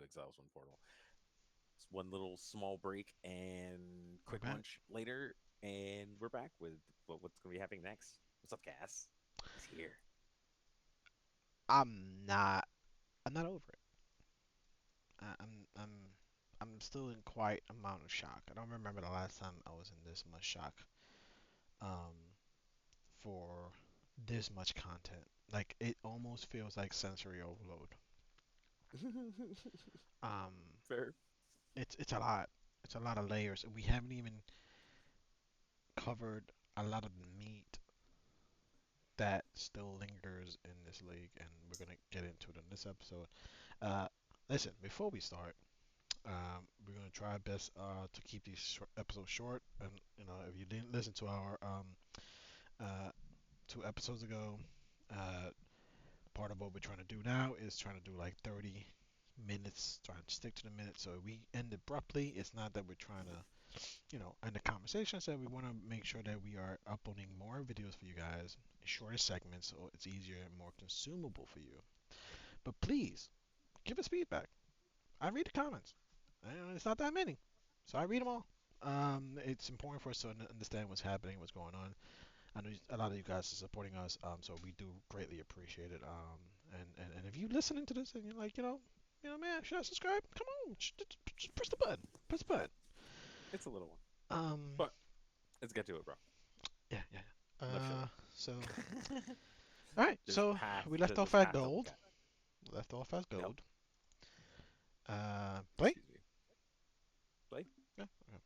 Exile's one portal. It's one little small break and We're quick back. lunch later, and we're back with what's going to be happening next. What's up, Cass? He's here. I'm not. I'm not over it. I'm still in quite amount of shock. I don't remember the last time I was in this much shock. Um, for this much content. Like it almost feels like sensory overload. Um, Fair. it's a lot. It's a lot of layers. We haven't even covered a lot of the meat that still lingers in this league, and we're gonna get into it in this episode. Uh, Listen, before we start, we're gonna try our best to keep these episodes short. And if you didn't listen to our uh, 2 episodes ago, uh, part of what we're trying to do now is trying to do like 30 minutes, trying to stick to the minute. So if we end abruptly, it's not that we're trying to, end the conversation. So we want to make sure that we are uploading more videos for you guys, shorter segments, so it's easier and more consumable for you. But please give us feedback. I read the comments. It's not that many, so I read them all. It's important for us to understand what's happening, what's going on. I know a lot of you guys are supporting us, so we do greatly appreciate it. And if you're listening to this and you're like, man, should I subscribe? Come on, just press the button. Press the button. It's a little one. Um, But let's get to it, bro. yeah, yeah. Enough shilling. So, all right. Just So pass. we left off Just at pass double gold. cap. Left off as Yep. gold. Play. Excuse me. Play. Yeah. Okay.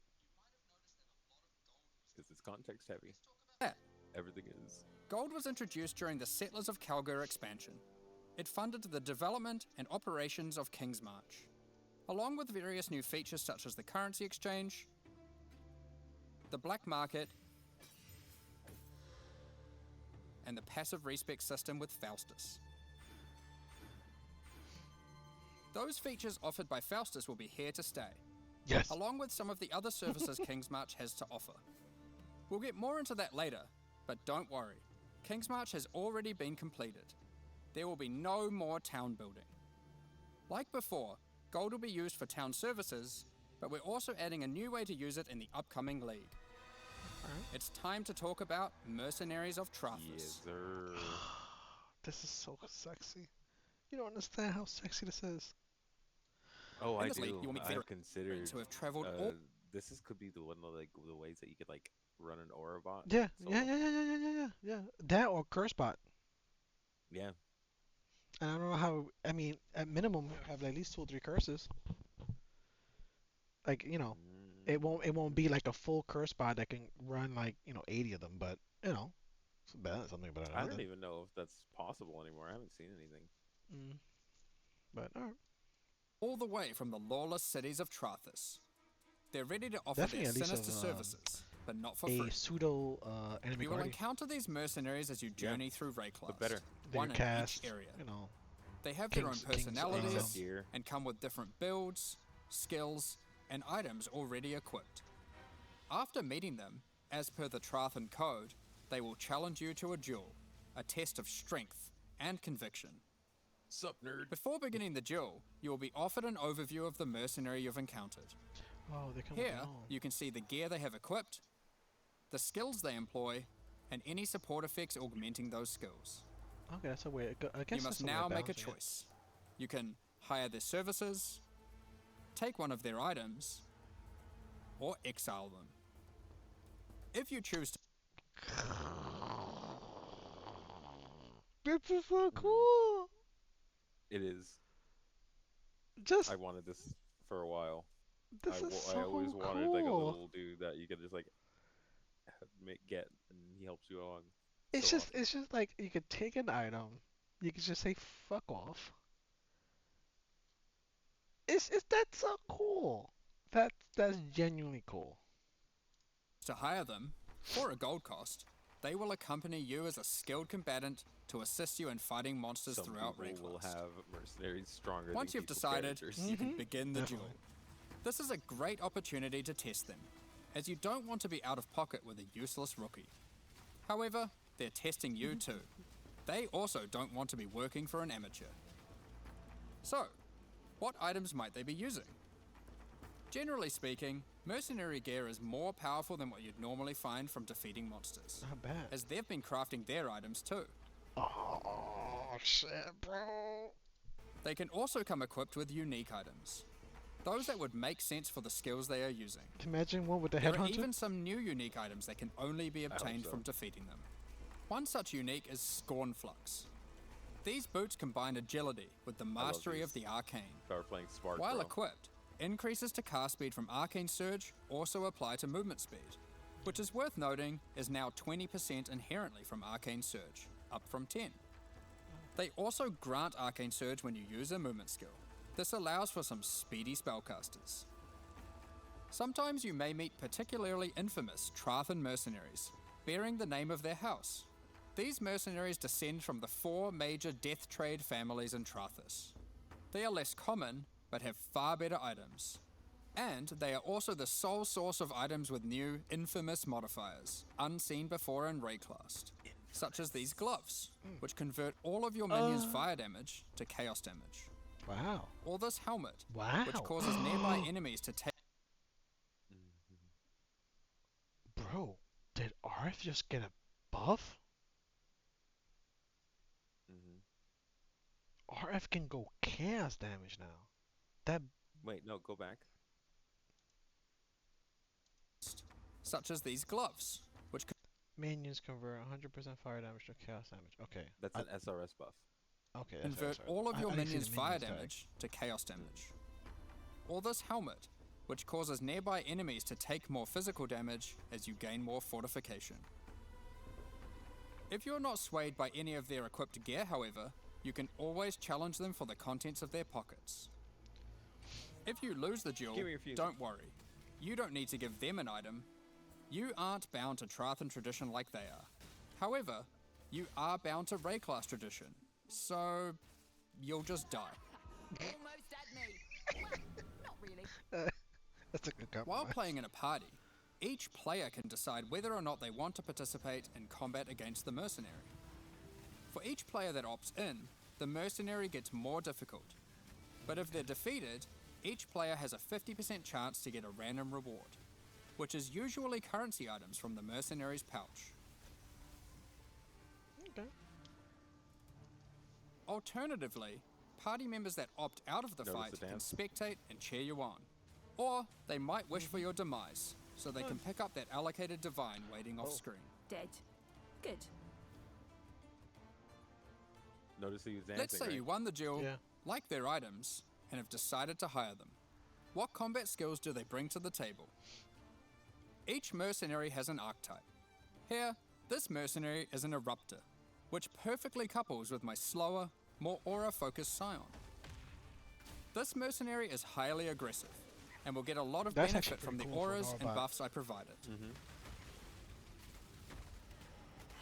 Because it's context heavy. Yeah, Everything is. gold was introduced during the Settlers of Calgary expansion. It funded the development and operations of King's March, along with various new features such as the currency exchange, the black market, and the passive respec system with Faustus. Those features offered by Faustus will be here to stay, Yes. along with some of the other services King's March has to offer. We'll get more into that later, but don't worry, King's March has already been completed. There will be no more town building. Like before, gold will be used for town services, but we're also adding a new way to use it in the upcoming league. It's time to talk about Mercenaries of Trathus. Yes, sir. This is so sexy. You don't understand how sexy this is. Oh, In I this league, do. you will meet I've veterans considered. who have traveled all. This is could be the one of like the ways that you could like run an aura bot Yeah, yeah, solo. yeah, yeah, yeah, yeah, yeah, yeah. Yeah. That or curse bot. Yeah. And I don't know how. I mean, at minimum, have at least 2 or 3 curses. Like it won't be Mm, like a full curse bot that can run like 80 of them, but it's better something better than I don't nothing. even know if that's possible anymore. I haven't seen anything. Mm. But all right, All the way from the lawless cities of Trathus. They're ready to offer definitely their at least sinister of services, but not for a free. pseudo enemy You will guardian. encounter these mercenaries as you Yeah, journey through but Rayclast, better. Their one in cast, each area. you know, They have their own King's personalities Except here. and come with different builds, skills, and items already equipped. After meeting them, as per the Trathan code, they will challenge you to a duel, a test of strength and conviction. Sup, nerd? Before beginning the duel, you will be offered an overview of the mercenary you've encountered. Oh, they come with their Here, own. you can see the gear they have equipped, the skills they employ, and any support effects augmenting those skills. Okay, that's a way. I guess You must that's a way now of make a balancing it. choice. You can hire their services, take one of their items, or exile them. If you choose to, This is so Mm, cool. it is. Just I wanted this for a while. this is I always so wanted like a cool. little dude that you could just like get and he helps you along It's so just often. it's just like you could take an item, you could just say fuck off. It's that's so cool. That's genuinely cool. hire them, for a gold cost, they will accompany you as a skilled combatant to assist you in fighting monsters Some throughout people will Rayclast. have mercenaries stronger Once than you've people decided, characters. you can begin the Definitely. duel. This is a great opportunity to test them, as you don't want to be out of pocket with a useless rookie. However, they're testing you too. They also don't want to be working for an amateur. So, What items might they be using? Generally speaking, mercenary gear is more powerful than what you'd normally find from defeating monsters, Not bad. as they've been crafting their items too. Oh shit, bro. They can also come equipped with unique items, those that would make sense for the skills they are using. Imagine one with the There are headhunter. even some new unique items that can only be obtained so. from defeating them. One such unique is Scornflux. These boots combine agility with the mastery of these. the arcane. If I were playing Spark, While bro. equipped, increases to cast speed from Arcane Surge also apply to movement speed, which is worth noting is now 20% inherently from Arcane Surge, up from 10. They also grant Arcane Surge when you use a movement skill. This allows for some speedy spellcasters. Sometimes you may meet particularly infamous Trathan mercenaries, bearing the name of their house. These mercenaries descend from the 4 major death trade families in Trathis. They are less common, but have far better items. And they are also the sole source of items with new, infamous modifiers, unseen before in Rayclast, such as these gloves, which convert all of your minions' fire damage to chaos damage. Wow. Or this helmet, Wow. which causes nearby enemies to take. Bro, did Arth just get a buff? RF can go chaos damage now. That Wait, no, go back. Such as these gloves, which minions convert 100% fire damage to chaos damage. Okay. That's an SRS buff. Okay. That's convert right, all of your I didn't see minions' the fire minions tag. damage to chaos damage. Or this helmet, which causes nearby enemies to take more physical damage as you gain more fortification. If you're not swayed by any of their equipped gear, however, you can always challenge them for the contents of their pockets. If you lose the duel, Give me a few. don't worry. You don't need to give them an item. You aren't bound to Trathan tradition like they are. However, you are bound to Rayclass tradition, so you'll just die. Almost at me. Well, not really. That's a good While compromise. playing in a party, each player can decide whether or not they want to participate in combat against the mercenary. For each player that opts in, the mercenary gets more difficult. But if they're defeated, each player has a 50% chance to get a random reward, which is usually currency items from the mercenary's pouch. Okay. Alternatively, party members that opt out of the Notice fight the can dance. spectate and cheer you on. Or they might wish for your demise, so they can pick up that allocated divine waiting off screen. Dead. Good. Notice he was dancing. Let's say right? you won the duel, Yeah. like their items, and have decided to hire them. What combat skills do they bring to the table? Each mercenary has an archetype. Here, this mercenary is an eruptor, which perfectly couples with my slower, more aura-focused scion. This mercenary is highly aggressive, and will get a lot of That's benefit actually from the pretty cool for auras and Norbot. buffs I provided. Mm-hmm.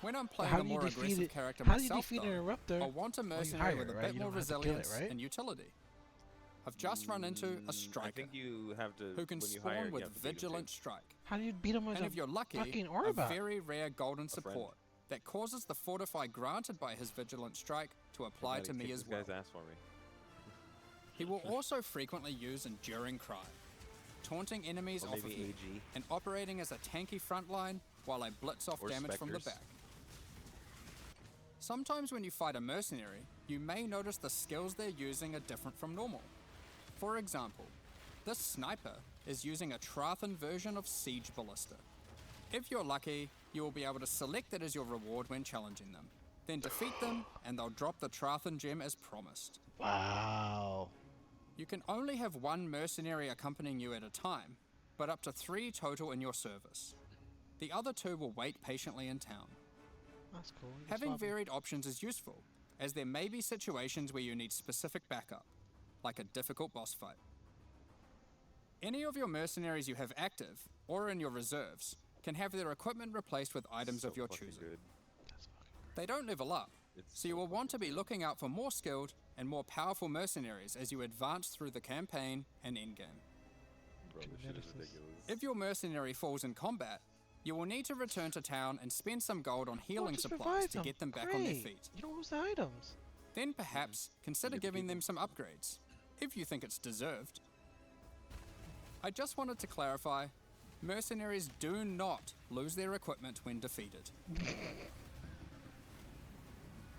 When I'm playing How a do you more defeat aggressive it? character How do you myself, defeat an though, eruptor? I want a you mercenary hire with it, a right? bit You more don't have to kill it, resilience right? and utility. I've just run into a striker I think you have to. who can when you hire, spawn you with have to beat him, too. Vigilant Strike. How do you beat him with And a if you're lucky, fucking a Orbot? very rare golden friend. support that causes the Fortify granted by his Vigilant Strike to apply Might to me kick as this well. guy's ass for me. He will also frequently use Enduring Cry, taunting enemies Or off of maybe me AG. and operating as a tanky frontline while I blitz off Or damage from the Spectres. back. Sometimes when you fight a mercenary, you may notice the skills they're using are different from normal. For example, this sniper is using a Trathan version of Siege Ballista. If you're lucky, you will be able to select it as your reward when challenging them. Then defeat them, and they'll drop the Trathan gem as promised. Wow. You can only have one mercenary accompanying you at a time, but up to 3 total in your service. The other 2 will wait patiently in town. That's cool. You can Having swap 'em. varied options is useful, as there may be situations where you need specific backup, like a difficult boss fight. Any of your mercenaries you have active, or in your reserves, can have their equipment replaced with items So of your fucking choosing. good. That's fucking They don't level up, It's so you will want to be looking out for more skilled and more powerful mercenaries as you advance through the campaign and endgame. Bro, this shit is ridiculous. If your mercenary falls in combat, you will need to return to town and spend some gold on healing just supplies revive to them. get them back on their Great. feet. You don't lose the items. Then perhaps consider get to giving keep them some upgrades. if you think it's deserved. I just wanted to clarify, mercenaries do not lose their equipment when defeated.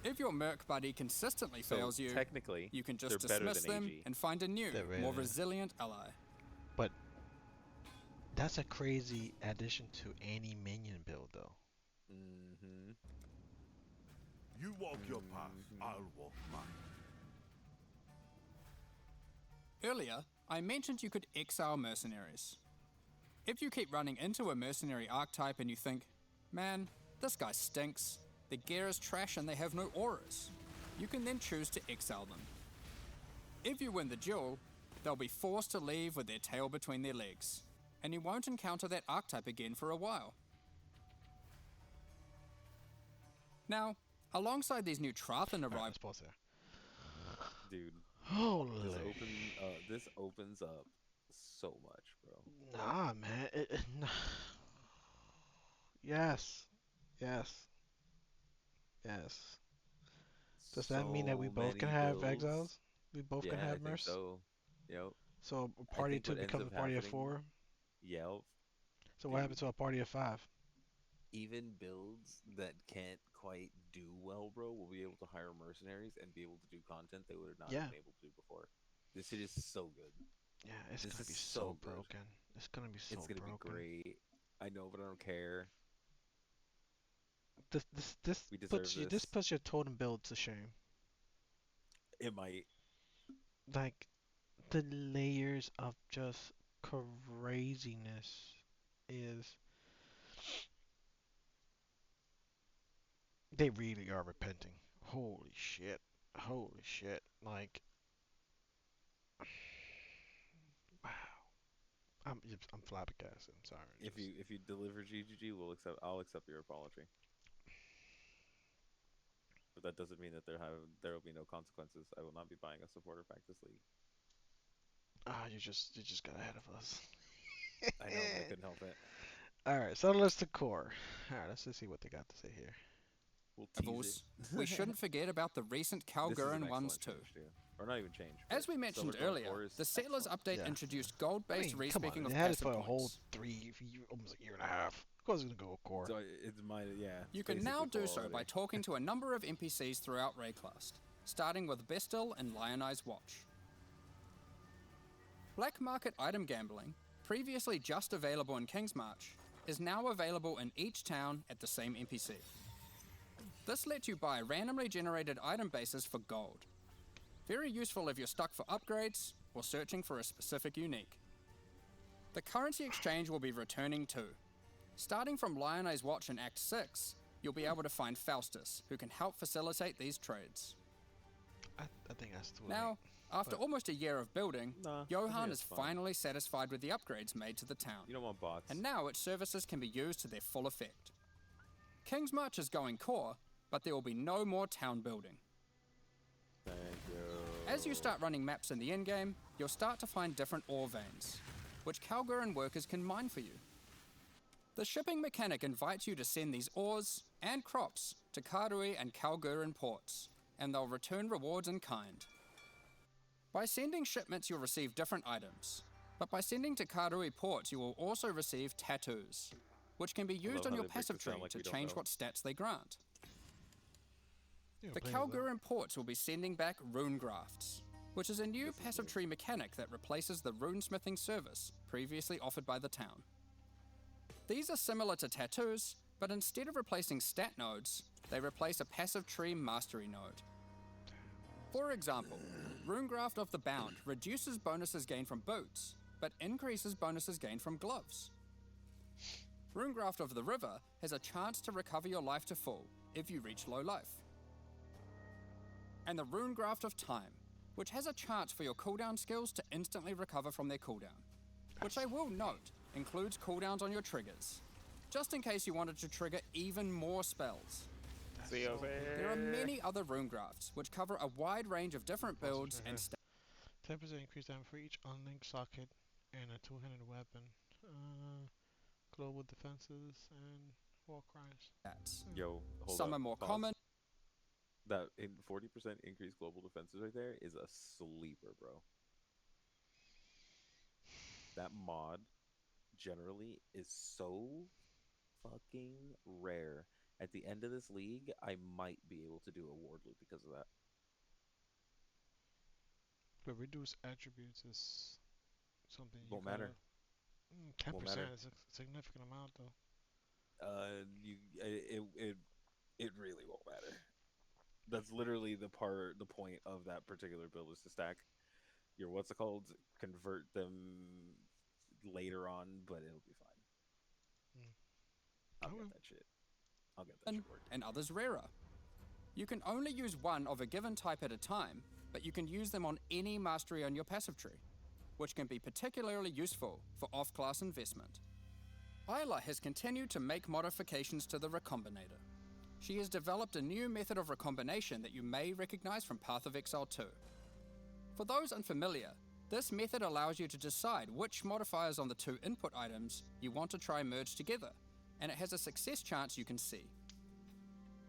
If your merc buddy consistently So fails you, technically, you can they're just better dismiss than them AG. and find a new, They're more better. resilient ally. But that's a crazy addition to any minion build, though. Mm-hmm. You walk your path, I'll walk mine. Earlier, I mentioned you could exile mercenaries. If you keep running into a mercenary archetype and you think, man, this guy stinks, their gear is trash and they have no auras, you can then choose to exile them. If you win the duel, they'll be forced to leave with their tail between their legs, and you won't encounter that archetype again for a while. Now, alongside these new Trathan Alright, arrivals, let's pause there. Dude, Holy. this opens up so much, bro. Nah, man. Yes. Yes. Yes. Does that mean that we So both can many have builds. exiles? We both can Yeah, I have think Mercs? so. Yep. So a I party think 2 what ends becomes a up party of happening- 4? Yep. So what happens to a party of 5? Even builds that can't quite do well, bro, will be able to hire mercenaries and be able to do content they would have not Yeah. been able to do before. This shit is so good. Yeah, it's This gonna is be so so good. broken. It's gonna be so It's gonna broken. be great. I know, but I don't care. This We puts deserve this this. puts your totem build to shame. It might. Like the layers of just craziness is they really are repenting. Holy shit. Holy shit. Like wow. I'm flabbergasted. I'm sorry. If you deliver GGG, I'll accept your apology. But that doesn't mean that there will be no consequences. I will not be buying a supporter pack this league. You just got ahead of us. I know, but I couldn't help it. Alright, so let's to core. Alright, let's just see what they got to say here. We'll tease levels, it. we shouldn't forget about the recent This is an Kalgurin ones excellent too. change, too. Or not even change. As but we mentioned Silver Dawn earlier, Core is the Settlers excellent. update Yeah. introduced gold-based I mean, come respecking on, of they had it passive for a points. whole almost a year and a half. Of course it's gonna go core. So it's my You can now basically do core so already. by talking to a number of NPCs throughout Rayclast, starting with Bestil and Lionized Watch. Black market item gambling, previously just available in Kingsmarch, is now available in each town at the same NPC. This lets you buy randomly generated item bases for gold. Very useful if you're stuck for upgrades or searching for a specific unique. The currency exchange will be returning too. Starting from Lionized Watch in Act 6, you'll be able to find Faustus, who can help facilitate these trades. I think that's too Now, after but- almost a year of building, Nah, I think Johan that's is fine. finally satisfied with the upgrades made to the town, You don't want bots. and now its services can be used to their full effect. Kingsmarch is going core, but there will be no more town building. Thank you. As you start running maps in the endgame, you'll start to find different ore veins, which Kalgurin workers can mine for you. The shipping mechanic invites you to send these ores and crops to Karui and Kalgurin ports, and they'll return rewards in kind. By sending shipments, you'll receive different items, but by sending to Karui ports, you will also receive tattoos, which can be love used how on your they break passive this down tree like to we don't change know. what stats they grant. Yeah, The plain as that. Kalgurin ports will be sending back rune grafts, which is a new passive tree mechanic that replaces the runesmithing service previously offered by the town. These are similar to tattoos, but instead of replacing stat nodes, they replace a passive tree mastery node. For example, Runegraft of the Bound reduces bonuses gained from boots, but increases bonuses gained from gloves. Runegraft of the River has a chance to recover your life to full if you reach low life. And the Runegraft of Time, which has a chance for your cooldown skills to instantly recover from their cooldown, which I will note includes cooldowns on your triggers, just in case you wanted to trigger even more spells. There are many other Runegrafts, which cover a wide range of different builds and stats. 10% increase damage for each unlinked socket and a two-handed weapon. Global defenses and war crimes. Yo, hold Some up, are more pause. common, That 40% increased global defenses right there is a sleeper, bro. that mod generally is so fucking rare. At the end of this league, I might be able to do a ward loop because of that. But reduce attributes is something you Won't gotta. matter. 10% Won't matter. is a significant amount, though. It really won't matter. That's literally the point of that particular build is to stack your what's it called, convert them later on, but it'll be fine. I'll Okay. get that shit. I'll get that shit working. And others rarer. You can only use one of a given type at a time, but you can use them on any mastery on your passive tree, which can be particularly useful for off-class investment. Isla has continued to make modifications to the Recombinator. She has developed a new method of recombination that you may recognize from Path of Exile 2. For those unfamiliar, this method allows you to decide which modifiers on the two input items you want to try merge together, and it has a success chance you can see.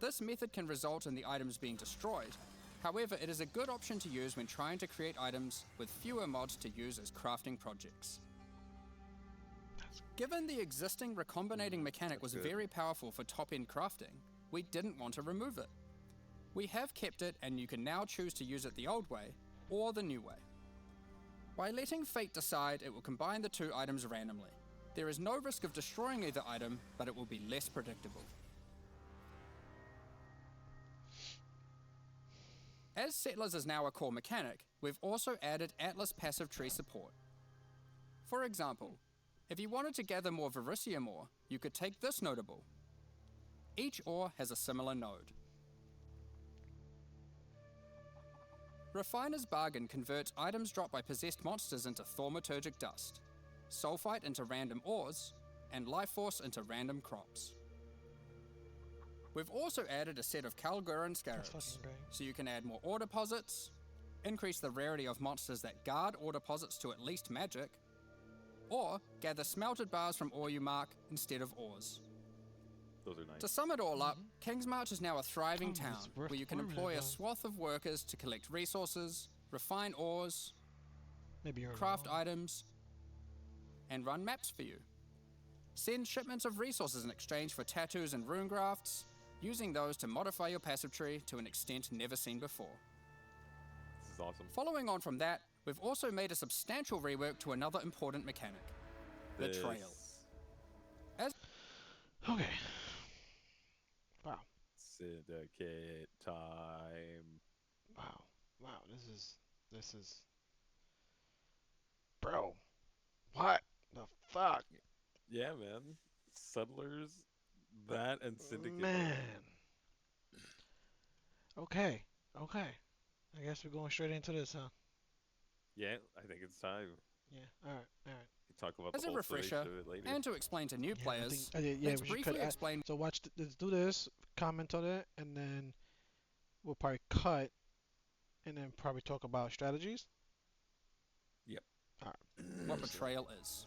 This method can result in the items being destroyed. However, it is a good option to use when trying to create items with fewer mods to use as crafting projects. Given the existing recombinating mechanic was very powerful for top-end crafting, we didn't want to remove it. We have kept it, and you can now choose to use it the old way or the new way. By letting fate decide, it will combine the two items randomly. There is no risk of destroying either item, but it will be less predictable. As Settlers is now a core mechanic, we've also added Atlas passive tree support. For example, if you wanted to gather more Verisium ore, you could take this notable. Each ore has a similar node. Refiner's Bargain converts items dropped by possessed monsters into thaumaturgic dust, sulfite into random ores, and life force into random crops. We've also added a set of Kalguran Scarabs, so you can add more ore deposits, increase the rarity of monsters that guard ore deposits to at least magic, or gather smelted bars from ore you mark instead of ores. Those are nice. To sum it all up, Kingsmarch is now a thriving town it's worth where you can farming employ a though. swath of workers to collect resources, refine ores, Maybe you're craft wrong. items, and run maps for you. Send shipments of resources in exchange for tattoos and rune grafts, using those to modify your passive tree to an extent never seen before. This is awesome. Following on from that, we've also made a substantial rework to another important mechanic, Betrayal. Okay. Wow. Syndicate time. Wow. Wow. This is. Bro. What the fuck? Yeah, man. Settlers, that and Syndicate. Man. Okay. Okay. I guess we're going straight into this, huh? Yeah, I think it's time. Yeah. All right. All right. We can talk about As the a whole refresher, of it later. and to explain to new Yeah, players, yeah, let's we should briefly cut. explain. So watch. Let's do this. Comment on it, and then we'll probably cut, and then probably talk about strategies. Yep. All right. What Betrayal is.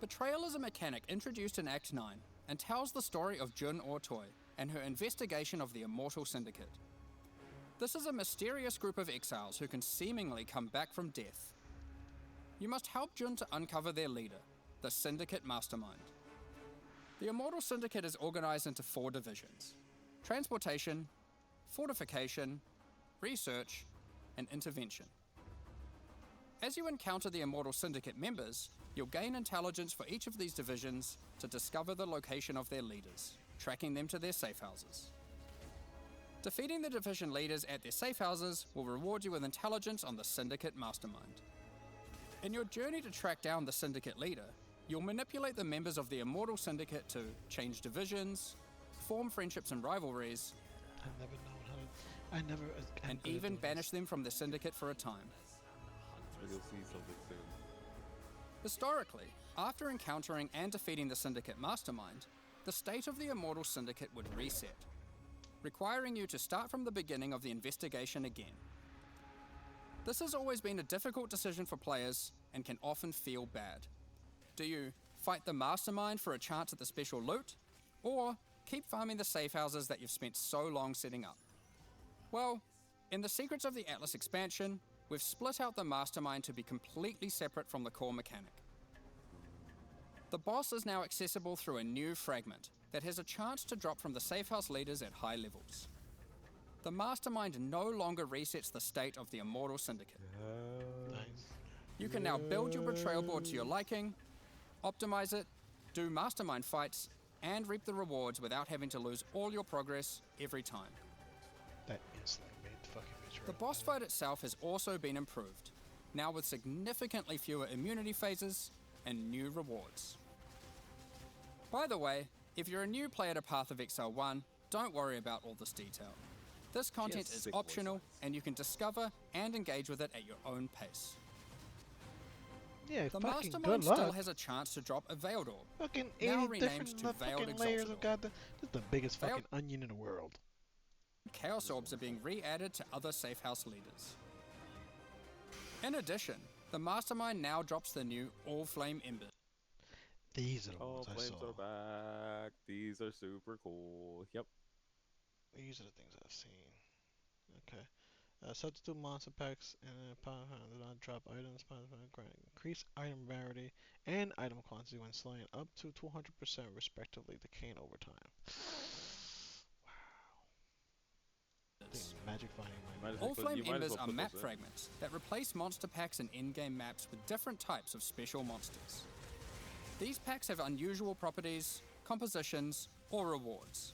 Betrayal is a mechanic introduced in Act 9 and tells the story of Jun Ortoy and her investigation of the Immortal Syndicate. This is a mysterious group of exiles who can seemingly come back from death. You must help Jun to uncover their leader, the Syndicate Mastermind. The Immortal Syndicate is organized into 4 divisions: transportation, fortification, research, and intervention. As you encounter the Immortal Syndicate members, you'll gain intelligence for each of these divisions to discover the location of their leaders, tracking them to their safe houses. Defeating the division leaders at their safe houses will reward you with intelligence on the Syndicate Mastermind. In your journey to track down the Syndicate leader, you'll manipulate the members of the Immortal Syndicate to change divisions, form friendships and rivalries, I've never known how to. I never. I'm and good at even doing banish this. them from the Syndicate for a time. You'll see something soon. Historically, after encountering and defeating the Syndicate Mastermind, the state of the Immortal Syndicate would reset, requiring you to start from the beginning of the investigation again. This has always been a difficult decision for players and can often feel bad. Do you fight the Mastermind for a chance at the special loot, or keep farming the safe houses that you've spent so long setting up? Well, in the Secrets of the Atlas expansion, we've split out the mastermind to be completely separate from the core mechanic. The boss is now accessible through a new fragment that has a chance to drop from the safe house leaders at high levels. The mastermind no longer resets the state of the Immortal Syndicate. Nice. You can now build your betrayal board to your liking, optimize it, do mastermind fights, and reap the rewards without having to lose all your progress every time. That instantly made the fucking betrayal. The boss fight itself has also been improved, now with significantly fewer immunity phases and new rewards. By the way, if you're a new player to Path of Exile 1, don't worry about all this detail. This content is optional, and you can discover and engage with it at your own pace. Yeah, The fucking mastermind good luck. still has a chance to drop a Veiled Orb, Fucking now 80 renamed different to Veiled fucking layers Exalted of goddamn. This is the biggest Veiled- fucking onion in the world. Chaos Orbs are being re-added to other safe house leaders. In addition, the mastermind now drops the new All Flame Embers. These are the All ones I flames saw. are back. These are super cool. Yep. These are the things I've seen. Okay. Substitute monster packs and power do not drop items. Increase item rarity and item quantity when slaying up to 200% respectively. Decaying over time. Magic finding my Might as All well put- Flame you might as Embers well are put map those in. fragments that replace monster packs and in-game maps with different types of special monsters. These packs have unusual properties, compositions, or rewards.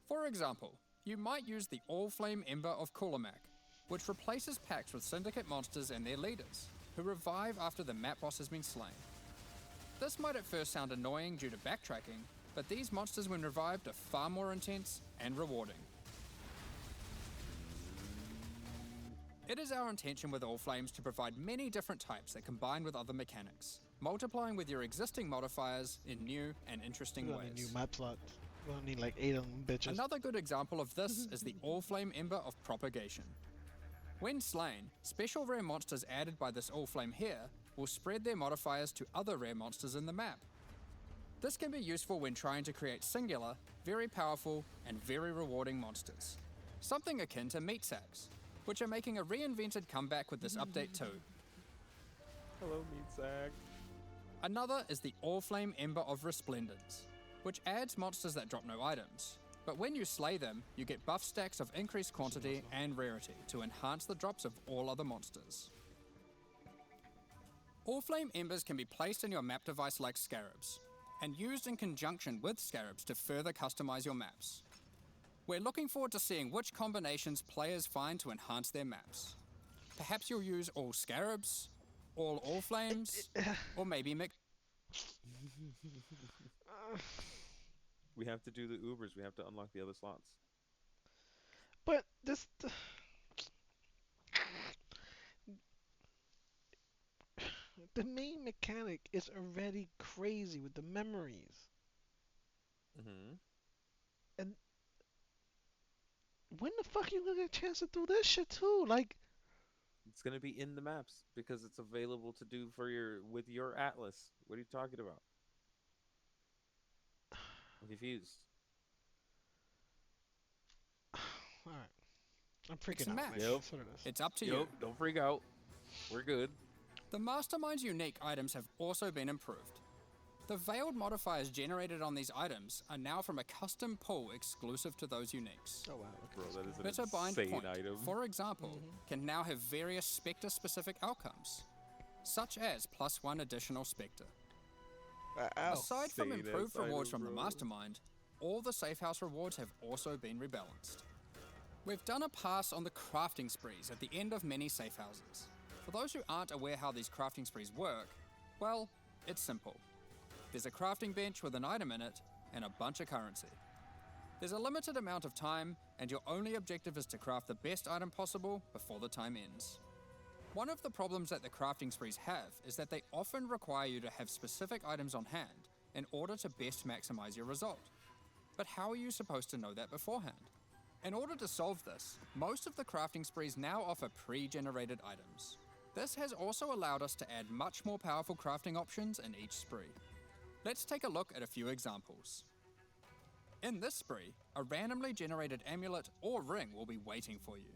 For example, you might use the All Flame Ember of Kulamak, which replaces packs with Syndicate monsters and their leaders, who revive after the map boss has been slain. This might at first sound annoying due to backtracking, but these monsters when revived are far more intense and rewarding. It is our intention with All Flames to provide many different types that combine with other mechanics, multiplying with your existing modifiers in new and interesting We're gonna need ways. new map slots. We're gonna need like 8 of them bitches. Another good example of this is the All Flame Ember of Propagation. When slain, special rare monsters added by this All Flame here will spread their modifiers to other rare monsters in the map. This can be useful when trying to create singular, very powerful, and very rewarding monsters. Something akin to meat sacks, which are making a reinvented comeback with this update too. Hello, meat sack. Another is the All Flame Ember of Resplendence, which adds monsters that drop no items. But when you slay them, you get buff stacks of increased quantity and rarity to enhance the drops of all other monsters. All Flame Embers can be placed in your map device like scarabs, and used in conjunction with scarabs to further customize your maps. We're looking forward to seeing which combinations players find to enhance their maps. Perhaps you'll use all scarabs, all flames, or maybe mix. We have to do the Ubers. We have to unlock the other slots. But this. The main mechanic is already crazy with the memories. Mm-hmm. And when the fuck you gonna get a chance to do this shit too? Like, It's gonna be in the maps because it's available to do for with your Atlas. What are you talking about? I'm confused. alright. I'm freaking It's out, match. man. Yep. That's what it is. It's up to you. Yup, don't freak out. We're good. The Mastermind's unique items have also been improved. The veiled modifiers generated on these items are now from a custom pool exclusive to those uniques. Oh wow. Bro, that is an Bitter Bind insane Point, item. for example, can now have various Spectre-specific outcomes, such as +1 additional Spectre. Wow. Aside from Insane improved ass rewards item, from the bro. Mastermind, all the safe house rewards have also been rebalanced. We've done a pass on the crafting sprees at the end of many safe houses. For those who aren't aware how these crafting sprees work, well, it's simple. There's a crafting bench with an item in it and a bunch of currency. There's a limited amount of time, and your only objective is to craft the best item possible before the time ends. One of the problems that the crafting sprees have is that they often require you to have specific items on hand in order to best maximize your result. But how are you supposed to know that beforehand? In order to solve this, most of the crafting sprees now offer pre-generated items. This has also allowed us to add much more powerful crafting options in each spree. Let's take a look at a few examples. In this spree, a randomly generated amulet or ring will be waiting for you.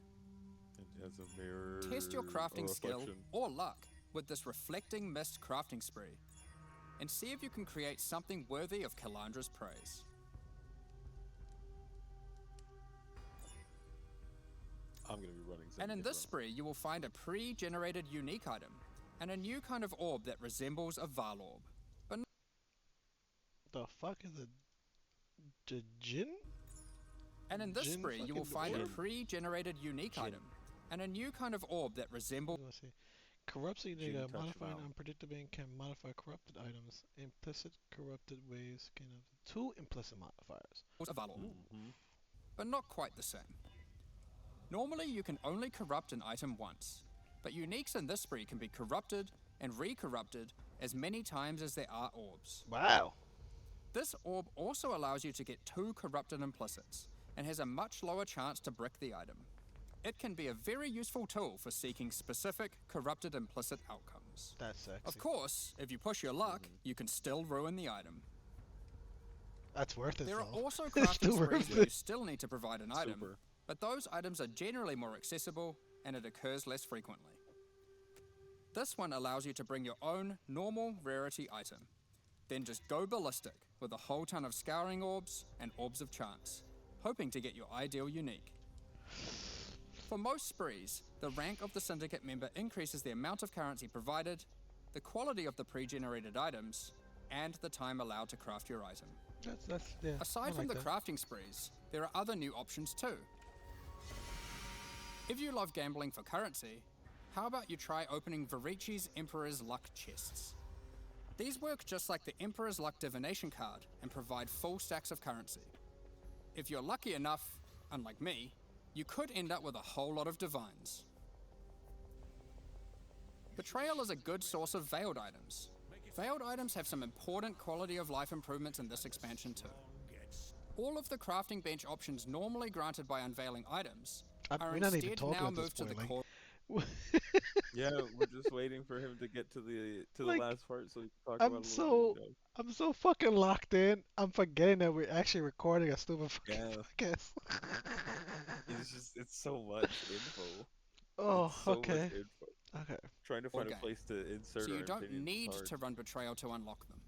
As a mirror. Test your crafting skill reflection. or luck with this reflecting mist crafting spree, and see if you can create something worthy of Kalandra's praise. I'm gonna be running. And in Syndicate this runs. spree, you will find a pre-generated unique item and a new kind of orb that resembles a Val orb. But The fuck is a Jin? And in this Jin spree, you will fucking find a orb? pre-generated unique Jin. item and a new kind of orb that resembles. Let's see. Corrupts a Jin nigga, touch modifying Val. unpredictable and can modify corrupted items. Implicit corrupted ways can have two implicit modifiers. A Val orb, Mm-hmm. but not quite the same. Normally, you can only corrupt an item once, but uniques in this spree can be corrupted and re-corrupted as many times as there are orbs. Wow. This orb also allows you to get 2 corrupted implicits and has a much lower chance to brick the item. It can be a very useful tool for seeking specific corrupted implicit outcomes. That's sexy. Of course, if you push your luck, you can still ruin the item. That's worth it. There are though. also It's crafting still sprees worth where you it. still need to provide an item, Super. but those items are generally more accessible and it occurs less frequently. This one allows you to bring your own normal rarity item, then just go ballistic with a whole ton of scouring orbs and orbs of chance, hoping to get your ideal unique. For most sprees, the rank of the syndicate member increases the amount of currency provided, the quality of the pre-generated items, and the time allowed to craft your item. That's yeah. I Aside from like the that. crafting sprees, there are other new options too. If you love gambling for currency, how about you try opening Varici's Emperor's Luck chests? These work just like the Emperor's Luck divination card and provide full stacks of currency. If you're lucky enough, unlike me, you could end up with a whole lot of divines. Betrayal is a good source of veiled items. Veiled items have some important quality of life improvements in this expansion too. All of the crafting bench options normally granted by unveiling items are we're not even instead talking now at this moved to the point. core. Yeah, we're just waiting for him to get to the Like, last part so we can talk I'm about it a so little bit. I'm so fucking locked in. I'm forgetting that we're actually recording a stupid fucking Yeah. podcast. It's so much info. Oh, It's so much okay. info. Okay. Trying to find Okay. a place to insert So you our don't opinions is need hard. to run Betrayal to unlock them.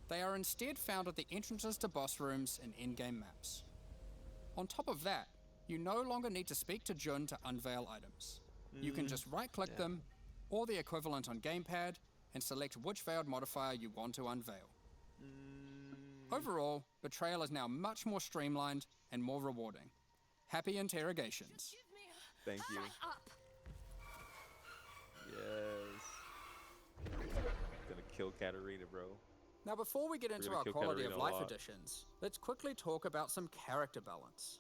They are instead found at the entrances to boss rooms and in-game maps. On top of that, you no longer need to speak to Jun to unveil items. You can just right-click them, or the equivalent on gamepad, and select which veiled modifier you want to unveil. Overall, Betrayal is now much more streamlined and more rewarding. Happy interrogations. Give me a Thank you. up. Yes. Gonna kill Katarina, bro. Now before we get into gonna our kill quality of Katarina a life lot. additions, let's quickly talk about some character balance.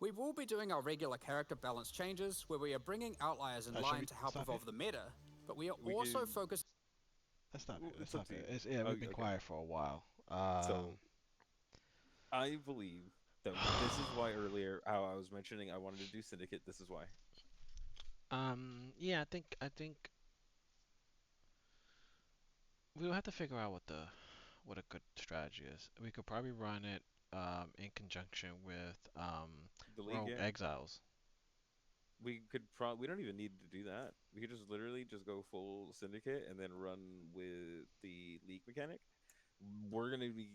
We will be doing our regular character balance changes, where we are bringing outliers in Should line we to help stop evolve it? the meta, but we are We also can- focused. That's not Well, it. That's it's not up to it. you. It's, yeah, we've been Okay. quiet for a while. So I believe that this is why earlier how I was mentioning I wanted to do Syndicate. This is why. Yeah, I think we'll have to figure out what a good strategy is. We could probably run it in conjunction with The League, Rogue yeah. Exiles. We could we don't even need to do that. We could just literally just go full Syndicate and then run with the League mechanic. We're gonna be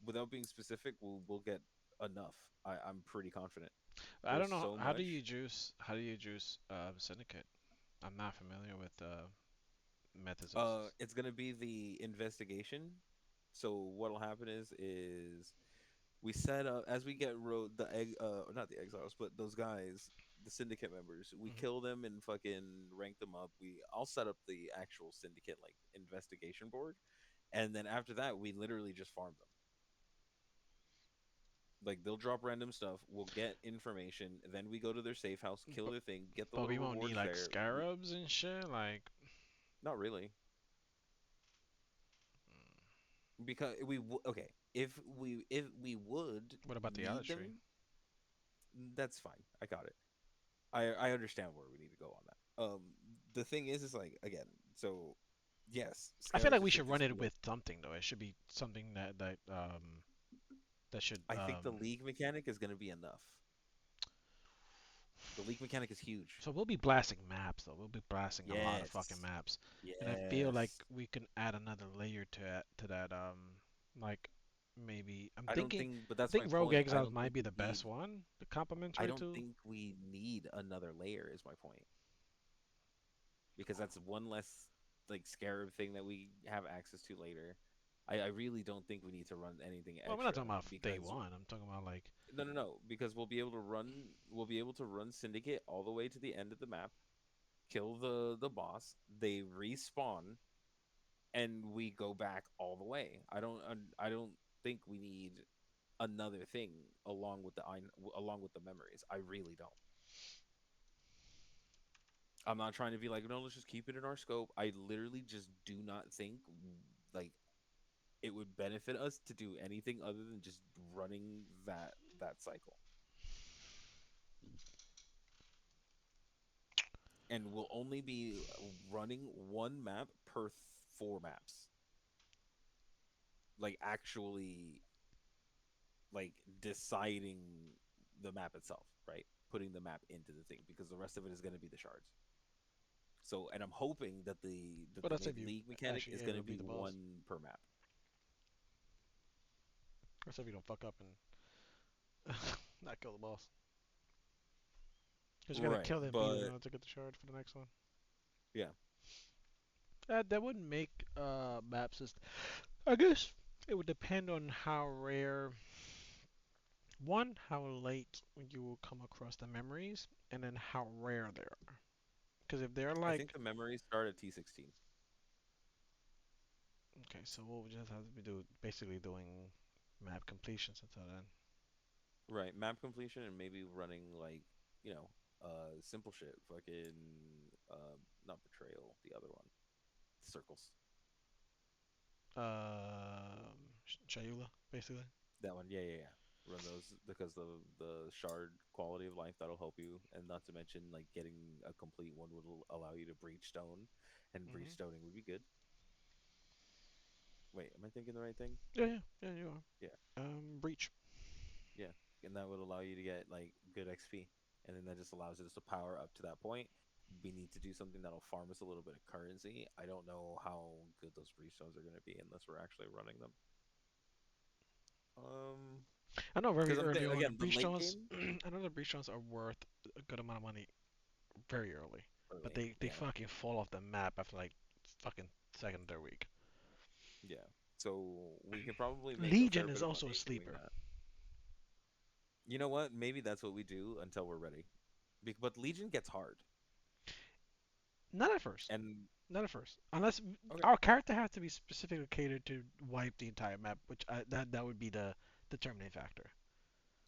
without being specific, we'll get enough. I'm pretty confident. I don't There's know so how do much. you juice Syndicate? I'm not familiar with methods of It's gonna be the investigation. So what'll happen is we set up as we get not the exiles, but those guys, the syndicate members. We Mhm. kill them and fucking rank them up. I'll set up the actual syndicate like investigation board, and then after that, we literally just farm them. Like they'll drop random stuff. We'll get information. Then we go to their safe house, kill their thing, get the but we little won't reward need like share. scarabs and shit. Like, Not really. Because okay, if we would what about the need other them, tree? that's fine. I got it. I understand where we need to go on that. The thing is like again, so yes, I feel like scarabs we are should run it 50. with something though. It should be something that should I think the league mechanic is going to be enough. The league mechanic is huge. So we'll be blasting maps though. We'll be blasting a lot of fucking Yes. maps, and I feel like Yes. we can add another layer to that. Like maybe I don't think, but I that's my think Rogue point. I Exiles don't might think be we the best need. one, the I complementary don't to. think we need another layer. Is my point, because that's one less like scarab thing that we have access to later. I really don't think we need to run anything Well, we're not extra talking about day because one. I'm talking about like. no, because we'll be able to run Syndicate all the way to the end of the map, kill the boss, they respawn, and we go back all the way. I don't think we need another thing along with the memories. I really don't. I'm not trying to be like, no, let's just keep it in our scope. I literally just do not think like it would benefit us to do anything other than just running that cycle. And we'll only be running one map per 4 maps. Like actually like deciding the map itself, right? Putting the map into the thing because the rest of it is going to be the shards. So, and I'm hoping that the But that's if you league mechanic actually is going able to to be beat the boss. one per map. That's if you don't fuck up and not kill the boss. Because you gotta Right, kill them beat them in but order to get the shard for the next one. yeah, That wouldn't make map system. I guess it would depend on how rare. One, how late you will come across the memories, and then how rare they are. Because if they're I like, think the memories start at T16. okay, so we'll just have to be basically doing map completions until then. Right, map completion and maybe running like, simple shit, fucking not betrayal, the other one. Circles. Shayula, basically. That one, yeah, yeah, yeah. Run those because the shard quality of life that'll help you, and not to mention like getting a complete one would allow you to breach stone, and breach Hmm. stoning would be good. Wait, am I thinking the right thing? Yeah, yeah, yeah, you Yeah, are. Breach. yeah, and that would allow you to get like good XP, and then that just allows us to power up to that point. We need to do something that'll farm us a little bit of currency. I don't know how good those breach stones are going to be unless we're actually running them. Um, I know because very early on the again, the breach late stones. game. I know the breach stones are worth a good amount of money very early, but Early, they yeah. fucking fall off the map after like fucking second or third week. Yeah. So we can probably make a fair Legion bit is of also a money doing sleeper. that. You know what? Maybe that's what we do until we're ready. But Legion gets hard. Not at first. And Not at first. Unless okay, our character has to be specifically catered to wipe the entire map, which that would be the determining factor.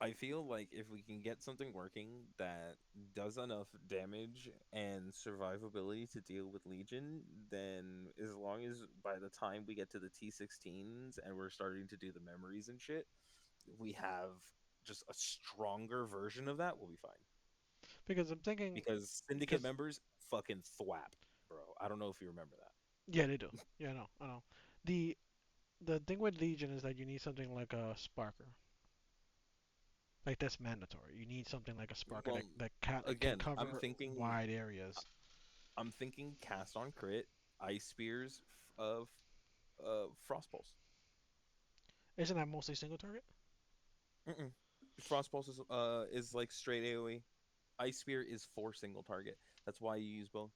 I feel like if we can get something working that does enough damage and survivability to deal with Legion, then as long as by the time we get to the T16s and we're starting to do the memories and shit, we have just a stronger version of that, we'll be fine. Because I'm thinking, Because Syndicate because members fucking thwap, bro. I don't know if you remember that. yeah, they do. Yeah, I know. The the thing with Legion is that you need something like a Sparker. Like that's mandatory. You need something like a Sparker Well, can again, cover wide areas. I'm thinking cast on crit, ice spears, of frost pulse. Isn't that mostly single target? Mm-mm. Frost pulse is like straight AOE. Ice spear is for single target. That's why you use both.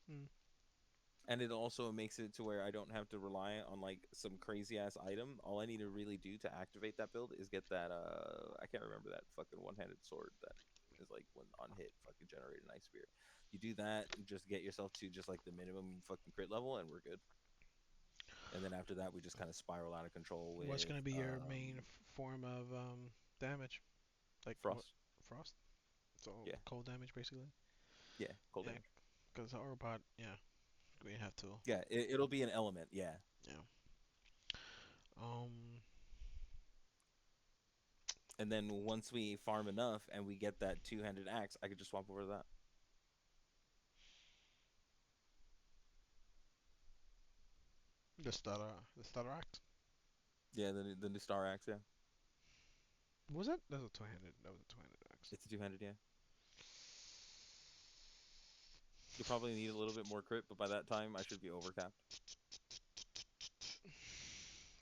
Hmm. And it also makes it to where I don't have to rely on like some crazy ass item. All I need to really do to activate that build is get that I can't remember that fucking one-handed sword that is like when on hit fucking generate an ice spear. You do that and just get yourself to just like the minimum fucking crit level and we're good. And then after that we just kind of spiral out of control What's with gonna be your main form of damage? Like what? frost. Frost? So Yeah. cold damage basically. Yeah, cold Yeah, damage. because the robot, yeah, we have to. Yeah, it'll be an element, yeah. Yeah. Um, And then once we farm enough and we get that two-handed axe, I could just swap over to that. the stutter act. Yeah, the new star axe, yeah. Was it? That was a two-handed. That was a two-handed axe. It's a two-handed, yeah. You'll probably need a little bit more crit, but by that time I should be overcapped.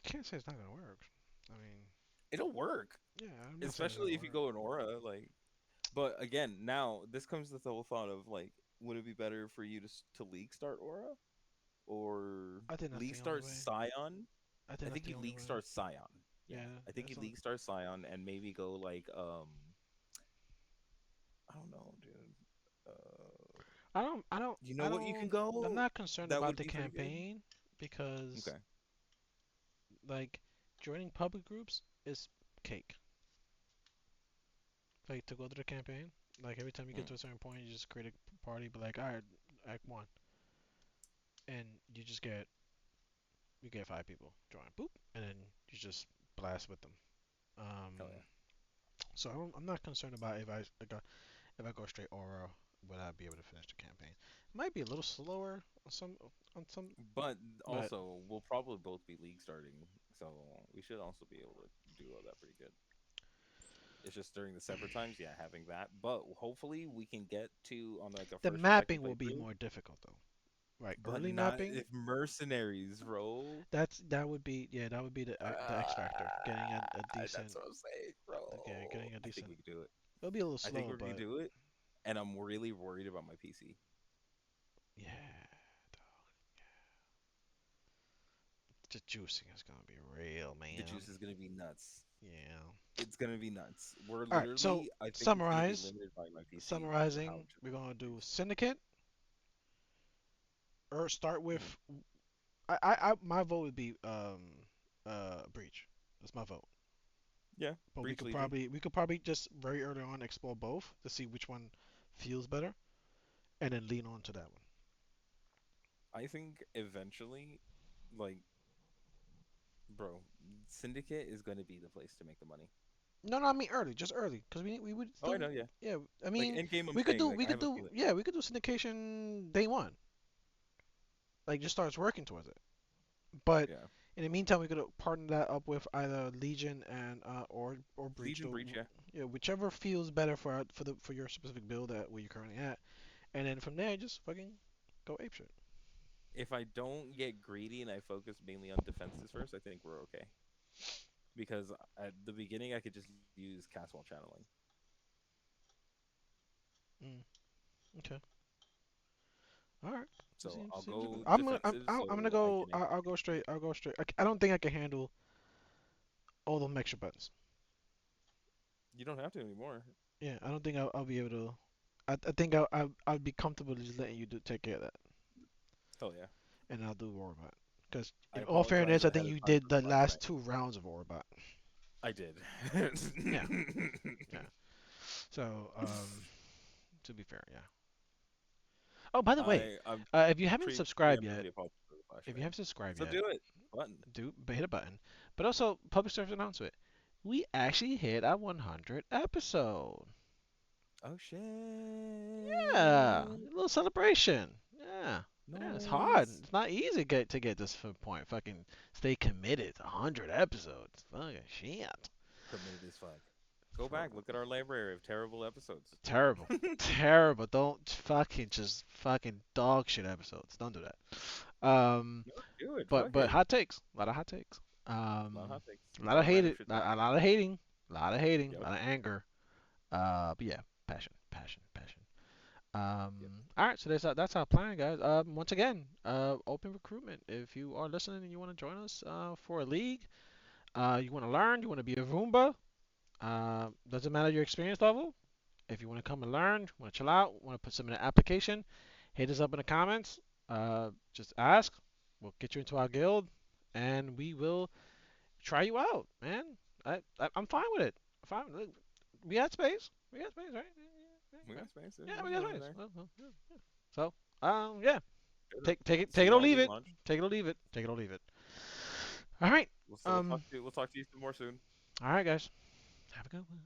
Can't say it's not gonna work. I mean, It'll work, yeah, I'm not saying it's not especially if gonna you work. go in aura. Like, but again, now this comes with the whole thought of like, would it be better for you to to league start aura or I think that's league the only start way. Scion? I think I that's think the you only league way. start Scion. Yeah, Yeah, I think you that's all. league start Scion and maybe go like I don't know, dude. I don't, You know I what you can don't. I'm go? not concerned That about would the be pretty good. campaign because, Okay. like, joining public groups is cake. Like to go to the campaign, like every time you get Mm, to a certain point, you just create a party, but like, all right, act one, and you get 5 people join, boop, and then you just blast with them. hell yeah. So I'm not concerned about if I go straight aura, would I be able to finish the campaign? It might be a little slower on some, But but also, we'll probably both be league starting, so we should also be able to do that pretty good. It's just during the separate times, yeah, having that. But hopefully, we can get to on like a the first or second mapping will be playthrough, more difficult though. Right, but early not mapping. if mercenaries, bro. That would be yeah, that would be the X factor. Getting a That's decent, what I'm saying, bro. yeah, getting a I think decent. we can do it. It'll be a little I think slow, we can but do it, and I'm really worried about my PC. yeah, the juicing is gonna be real, The man. juice is gonna be nuts. Yeah. It's gonna be nuts. We're All right. So literally, I think it's gonna be summarize. limited by my PC of how Summarizing, much we're gonna we do use. syndicate or start with. Mhm. My vote would be breach. That's my vote. Yeah, But Breach Legion. we could probably just very early on explore both to see which one feels better, and then lean on to that one. I think eventually, like, bro, Syndicate is gonna be the place to make the money. No, no, I mean early, just early, because we would Oh, I still, know, yeah. yeah. I Like mean, end game, I'm saying, like, I have a feeling. yeah, we could do syndication day one, like just starts working towards it. But Yeah, in the meantime, we could partner that up with either Legion and or Breach, Legion Breach. Yeah. yeah, whichever feels better for your specific build at where you're currently at, and then from there just fucking go apeshit. If I don't get greedy and I focus mainly on defenses first, I think we're okay. Because at the beginning, I could just use cast while channeling. Mm, okay, all right. That So I'll seems good. go defensive I'm gonna so I go. can increase I'll go crit. straight. I'll go straight. I don't think I can handle all them extra buttons. You don't have to anymore. Yeah, I don't think I'll be able to. I think I'd be comfortable just letting you take care of that, Hell yeah. and I'll do Warbot. Because I in all fairness, apologize I think ahead of you time did for the the fun last fact. 2 rounds of Warbot. I did. Yeah, yeah. So to be fair, yeah. Oh, by the way, I'm if you haven't subscribed yet, preemptively apologize for the if you flashbang. haven't subscribed So yet, do it. Button. hit a button. But also, public service announcement. We actually hit our 100 episode. Oh shit. Yeah, a little celebration. Yeah, yeah. It's hard. Nice. It's not easy to get this point. Fucking stay committed to 100 episodes. Fucking shit. Committed as fuck. Go For back, look at our library of terrible episodes. terrible, terrible. Don't fucking just fucking dog shit episodes. Don't do that. No, do it. But Fuck it. hot takes. A lot of hot takes. A lot of hot takes. A A lot lot of of hate random it. shit A talking. lot of hating. A Yep. lot of anger. But yeah, passion, passion, passion. Yep. All right, so that's our plan, guys. Once again, open recruitment. If you are listening and you want to join us, for a league, you want to learn, you want to be a Roomba, doesn't matter your experience level. If you want to come and learn, want to chill out, want to put some in the application, hit us up in the comments. Just ask. We'll get you into our guild, and we will try you out, man. I'm fine with it. Fine. Look, we got space. We got space, right? We got space. Yeah, There's we got room in space. there. Yeah. So, yeah. Good. Take See it or y'all leave game it. launch. Take it or leave it. Take it or leave it. All right. We'll talk to you. We'll talk to you some more soon. All right, guys. Have a good one.